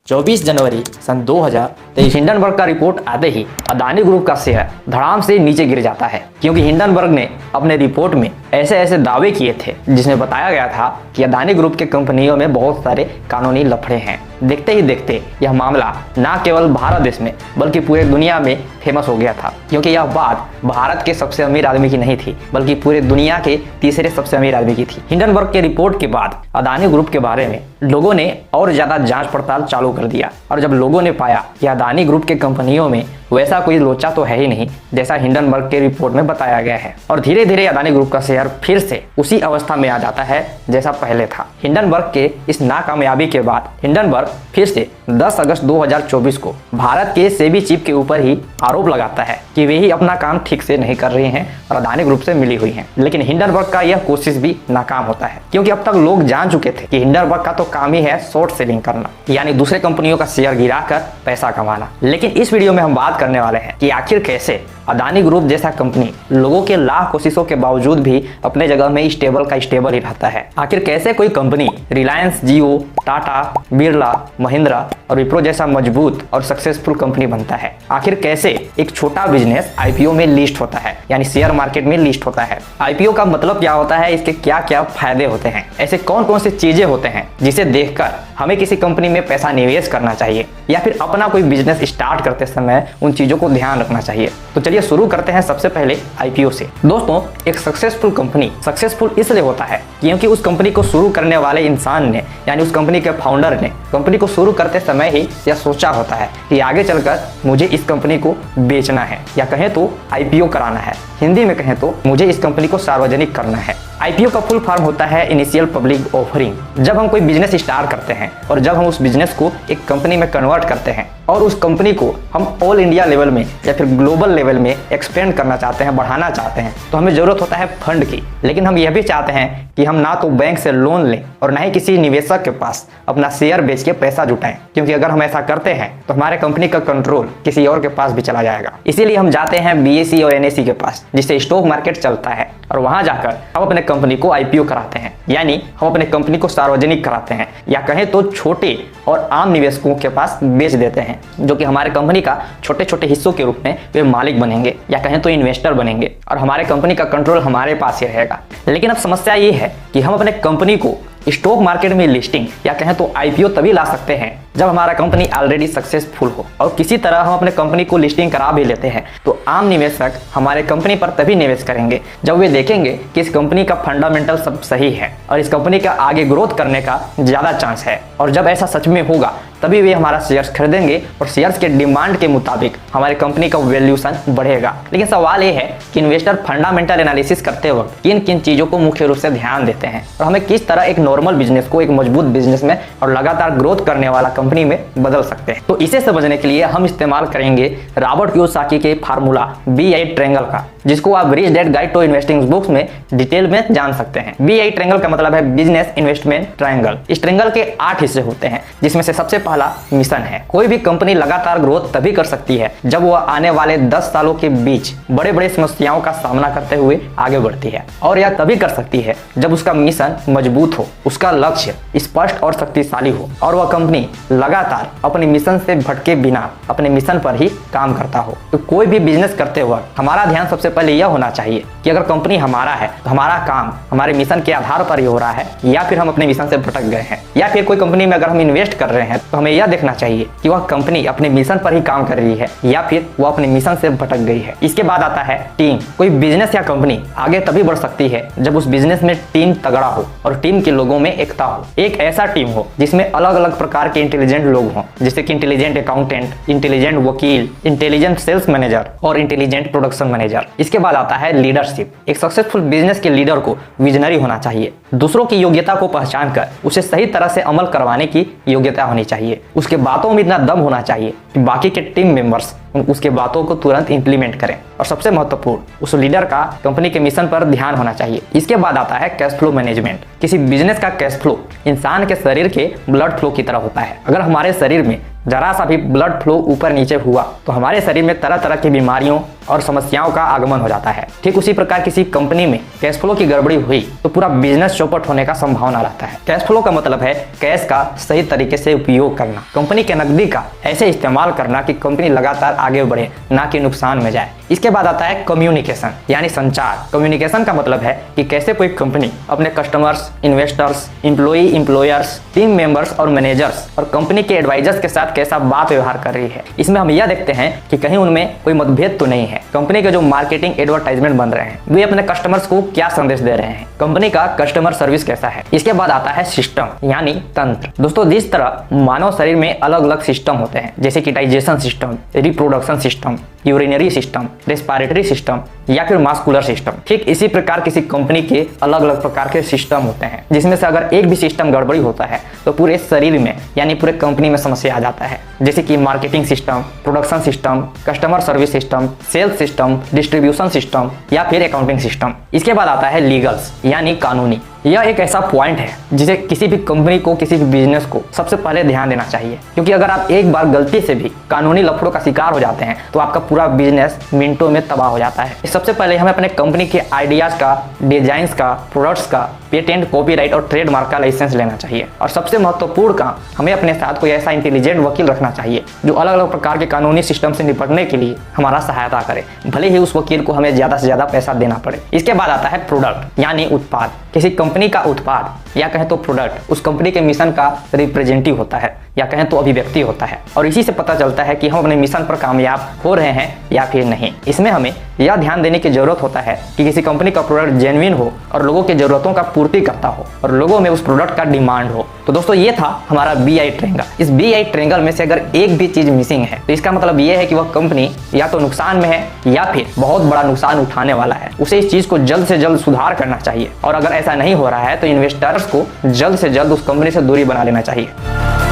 24 जनवरी सन 2023 Hindenburg का report आते ही Adani group का शेयर धड़ाम से नीचे गिर जाता है, क्योंकि हिंडनबर्ग ने अपने रिपोर्ट में ऐसे दावे किए थे जिसमें बताया गया था कि अदानी ग्रुप के कंपनियों में बहुत सारे कानूनी लफड़े हैं। देखते ही देखते यह मामला न केवल भारत देश में बल्कि पूरे दुनिया में फेमस हो गया था, क्योंकि यह बात भारत के सबसे अमीर आदमी की नहीं थी बल्कि पूरे दुनिया के तीसरे सबसे अमीर आदमी की थी। हिंडनबर्ग के रिपोर्ट के बाद अदानी ग्रुप के बारे में लोगों ने और ज्यादा जांच पड़ताल चालू कर दिया, और जब लोगों ने पाया कि अदानी ग्रुप के कंपनियों में वैसा कोई लोचा तो है ही नहीं जैसा हिंडनबर्ग के रिपोर्ट में बताया गया है, और धीरे धीरे अदानी ग्रुप का शेयर फिर से उसी अवस्था में आ जाता है जैसा पहले था। हिंडनबर्ग के इस नाकामयाबी के बाद हिंडनबर्ग फिर से 10 अगस्त 2024 को भारत के सेबी चीफ के ऊपर ही आरोप लगाता है कि वे ही अपना काम ठीक से नहीं कर रहे हैं और अदानी ग्रुप से मिली हुई हैं। लेकिन हिंडनबर्ग का यह कोशिश भी नाकाम होता है, क्योंकि अब तक लोग जान चुके थे कि हिंडनबर्ग का तो काम ही है शॉर्ट सेलिंग करना, यानी दूसरे कंपनियों का शेयर गिराकर पैसा कमाना। लेकिन इस वीडियो में हम बात करने वाले हैं कि आखिर कैसे अदानी ग्रुप जैसा कंपनी लोगों के लाख कोशिशों के बावजूद भी अपने जगह में स्टेबल का स्टेबल ही रहता है। आखिर कैसे कोई कंपनी रिलायंस, जियो, टाटा, बिरला, महिंद्रा और विप्रो जैसा मजबूत और सक्सेसफुल कंपनी बनता है। आखिर कैसे एक छोटा बिजनेस आईपीओ में लिस्ट होता है, यानी शेयर मार्केट में लिस्ट होता है। आईपीओ का मतलब क्या होता है, इसके क्या क्या फायदे होते हैं, ऐसे कौन कौन सी चीजें होते हैं जिसे देखकर हमें किसी कंपनी में पैसा निवेश करना चाहिए या फिर अपना कोई बिजनेस स्टार्ट करते समय उन चीजों को ध्यान रखना चाहिए। तो चलिए शुरू करते हैं सबसे पहले आईपीओ से। दोस्तों, एक सक्सेसफुल कंपनी सक्सेसफुल इसलिए होता है क्योंकि उस कंपनी को शुरू करने वाले इंसान ने, यानी उस कंपनी के फाउंडर ने कंपनी को शुरू करते समय ही यह सोचा होता है कि आगे चलकर मुझे इस कंपनी को बेचना है, या कहें तो आईपीओ कराना है। हिंदी में कहें तो मुझे इस कंपनी को सार्वजनिक करना है। आईपीओ का फुल फॉर्म होता है इनिशियल पब्लिक ऑफरिंग। जब हम कोई बिजनेस स्टार्ट करते हैं और जब हम उस बिजनेस को एक कंपनी में कन्वर्ट करते हैं और उस कंपनी को हम ऑल इंडिया लेवल में या फिर ग्लोबल लेवल में एक्सपेंड करना चाहते हैं, बढ़ाना चाहते हैं, तो हमें जरूरत होता है फंड की। लेकिन हम यह भी चाहते हैं कि हम ना तो बैंक से लोन लें और ना ही किसी निवेशक के पास अपना शेयर बेच के पैसा जुटाएं, क्योंकि अगर हम ऐसा करते हैं तो हमारे कंपनी का कंट्रोल किसी और के पास भी चला जाएगा। इसीलिए हम जाते हैं बीएसई और एनएसई के पास, जिससे स्टॉक मार्केट चलता है, और वहां जाकर हम अपने कंपनी को आईपीओ कराते हैं, यानी हम अपने कंपनी को सार्वजनिक कराते हैं, या कहें तो छोटे और आम निवेशकों के पास बेच देते हैं, जो कि हमारे कंपनी का छोटे छोटे हिस्सों के रूप में वे मालिक बनेंगे या कहें तो इन्वेस्टर बनेंगे, और हमारे कंपनी का कंट्रोल हमारे पास ही रहेगा। लेकिन अब समस्या ये है कि हम अपने कंपनी को स्टॉक मार्केट में लिस्टिंग या कहें तो आईपीओ तभी ला सकते हैं जब हमारा कंपनी ऑलरेडी सक्सेसफुल हो, और किसी तरह हम अपने कंपनी को लिस्टिंग करा भी लेते हैं तो आम निवेशक हमारे कंपनी पर तभी निवेश करेंगे जब वे देखेंगे कि इस कंपनी का फंडामेंटल सब सही है और इस कंपनी का आगे ग्रोथ करने का ज्यादा चांस है। और जब ऐसा सच में होगा तभी वे हमारा शेयर्स खरीदेंगे और शेयर्स के डिमांड के मुताबिक हमारे कंपनी का वैल्यूएशन बढ़ेगा। लेकिन सवाल ये है कि इन्वेस्टर फंडामेंटल एनालिसिस करते वक्त किन किन चीजों को मुख्य रूप से ध्यान देते हैं और हमें किस तरह एक नॉर्मल बिजनेस को एक मजबूत बिजनेस में और लगातार ग्रोथ करने वाला कंपनी में बदल सकते हैं। तो इसे समझने के लिए हम इस्तेमाल करेंगे रॉबर्ट कियोसाकी के फार्मूला BI ट्रायंगल का, जिसको आप rich dad guide to investing books में डिटेल में जान सकते हैं। BI ट्रायंगल का मतलब है बिजनेस इन्वेस्टमेंट ट्रायंगल। इस ट्रायंगल के 8 हिस्से होते हैं, जिसमें से सबसे पहला मिशन है। कोई भी कंपनी लगातार ग्रोथ तभी कर सकती है जब वह आने वाले 10 सालों के बीच बड़े बड़े समस्याओं का सामना करते हुए आगे बढ़ती है, और यह तभी कर सकती है जब उसका मिशन मजबूत हो, उसका लक्ष्य स्पष्ट और शक्तिशाली हो, और वह कंपनी लगातार अपने मिशन से भटके बिना अपने मिशन पर ही काम करता हो। तो कोई भी बिजनेस करते वक्त हमारा ध्यान सबसे पहले यह होना चाहिए कि अगर कंपनी हमारा है तो हमारा काम हमारे मिशन के आधार पर ही हो रहा है या फिर हम अपने मिशन से भटक गए हैं, या फिर कोई कंपनी में अगर हम इन्वेस्ट कर रहे हैं तो हमें यह देखना चाहिए कि वह कंपनी अपने मिशन पर ही काम कर रही है या फिर वो अपने मिशन से भटक गई है। इसके बाद आता है टीम। कोई बिजनेस या कंपनी आगे तभी बढ़ सकती है जब उस बिजनेस में टीम तगड़ा हो और टीम के लोगों में एकता हो। एक ऐसा टीम हो जिसमें अलग अलग प्रकार के इंटेलिजेंट लोग हों, जैसे कि इंटेलिजेंट अकाउंटेंट, इंटेलिजेंट वकील, इंटेलिजेंट सेल्स मैनेजर और इंटेलिजेंट प्रोडक्शन मैनेजर। इसके बाद आता है लीडरशिप। एक सक्सेसफुल बिजनेस के लीडर को विजनरी होना चाहिए, दूसरों की योग्यता को पहचान कर उसे सही तरह से अमल करवाने की योग्यता होनी चाहिए, उसके बातों में इतना दम होना चाहिए कि बाकी के टीम मेंबर्स उसके बातों को तुरंत इंप्लीमेंट करें, और सबसे महत्वपूर्ण उस लीडर का कंपनी के मिशन पर ध्यान होना चाहिए। इसके बाद आता है कैश फ्लो मैनेजमेंट। किसी बिजनेस का कैश फ्लो इंसान के शरीर के ब्लड फ्लो की तरह होता है। अगर हमारे शरीर में जरा सा भी ब्लड फ्लो ऊपर नीचे हुआ तो हमारे शरीर में तरह तरह की बीमारियों और समस्याओं का आगमन हो जाता है। ठीक उसी प्रकार किसी कंपनी में कैश फ्लो की गड़बड़ी हुई तो पूरा बिजनेस चौपट होने का संभावना रहता है। कैश फ्लो का मतलब है कैश का सही तरीके से उपयोग करना, कंपनी के नकदी का ऐसे इस्तेमाल करना कि कंपनी लगातार आगे बढ़े, ना कि नुकसान में जाए। इसके बाद आता है कम्युनिकेशन यानी संचार। कम्युनिकेशन का मतलब है कि कैसे कोई कंपनी अपने customers, investors, employee, employers, team members और मैनेजर्स और कंपनी के एडवाइजर्स के साथ कैसा बात व्यवहार कर रही है। इसमें हम यह देखते हैं कि कहीं उनमें कोई मतभेद तो नहीं है। कंपनी के जो मार्केटिंग एडवर्टाइजमेंट बन रहे हैं वे अपने कस्टमर्स को क्या संदेश दे रहे हैं, कंपनी का कस्टमर सर्विस कैसा है। इसके बाद आता है सिस्टम यानी तंत्र। दोस्तों, जिस तरह मानव शरीर में अलग अलग सिस्टम होते हैं जैसे कि digestion system, reproduction system, urinary system, respiratory system या फिर मास्कुलर सिस्टम, ठीक इसी प्रकार किसी कंपनी के अलग अलग प्रकार के सिस्टम होते हैं जिसमें से अगर एक भी सिस्टम गड़बड़ी होता है तो पूरे शरीर में यानी पूरे कंपनी में समस्या आ जाता है। जैसे कि marketing system, production system, customer service system, sales system, distribution system या फिर अकाउंटिंग सिस्टम। इसके बाद आता है लीगल्स यानी कानूनी। यह एक ऐसा पॉइंट है जिसे किसी भी कंपनी को, किसी भी बिजनेस को सबसे पहले ध्यान देना चाहिए, क्योंकि अगर आप एक बार गलती से भी कानूनी लफड़ों का शिकार हो जाते हैं तो आपका पूरा बिजनेस मिनटों में तबाह हो जाता है। सबसे पहले हमें अपने कंपनी के आइडियाज का, डिजाइन्स का, प्रोडक्ट्स का, पेटेंट, कॉपीराइट और ट्रेडमार्क का लाइसेंस लेना चाहिए। और सबसे महत्वपूर्ण काम, हमें अपने साथ कोई ऐसा इंटेलिजेंट वकील रखना चाहिए जो अलग अलग प्रकार के कानूनी सिस्टम से निपटने के लिए हमारा सहायता करे, भले ही उस वकील को हमें ज्यादा से ज्यादा पैसा देना पड़े। इसके बाद आता है प्रोडक्ट यानी उत्पाद। किसी कंपनी का उत्पाद या कहें तो प्रोडक्ट उस कंपनी के मिशन का रिप्रेजेंटेटिव होता है या कहें तो अभिव्यक्ति होता है, और इसी से पता चलता है कि हम अपने मिशन पर कामयाब हो रहे हैं या फिर नहीं। इसमें हमें यह ध्यान देने की जरूरत होता है कि किसी कंपनी का प्रोडक्ट जेन्युइन हो और लोगों की जरूरतों का पूर्ति करता हो और लोगों में उस प्रोडक्ट का डिमांड हो। तो दोस्तों, ये था हमारा BI ट्रायंगल। इस BI ट्रायंगल में से अगर एक भी चीज मिसिंग है तो इसका मतलब ये है कि वह कंपनी या तो नुकसान में है या फिर बहुत बड़ा नुकसान उठाने वाला है। उसे इस चीज को जल्द से जल्द सुधार करना चाहिए, और अगर ऐसा नहीं हो रहा है तो इन्वेस्टर्स को जल्द से जल्द उस कंपनी से दूरी बना लेना चाहिए।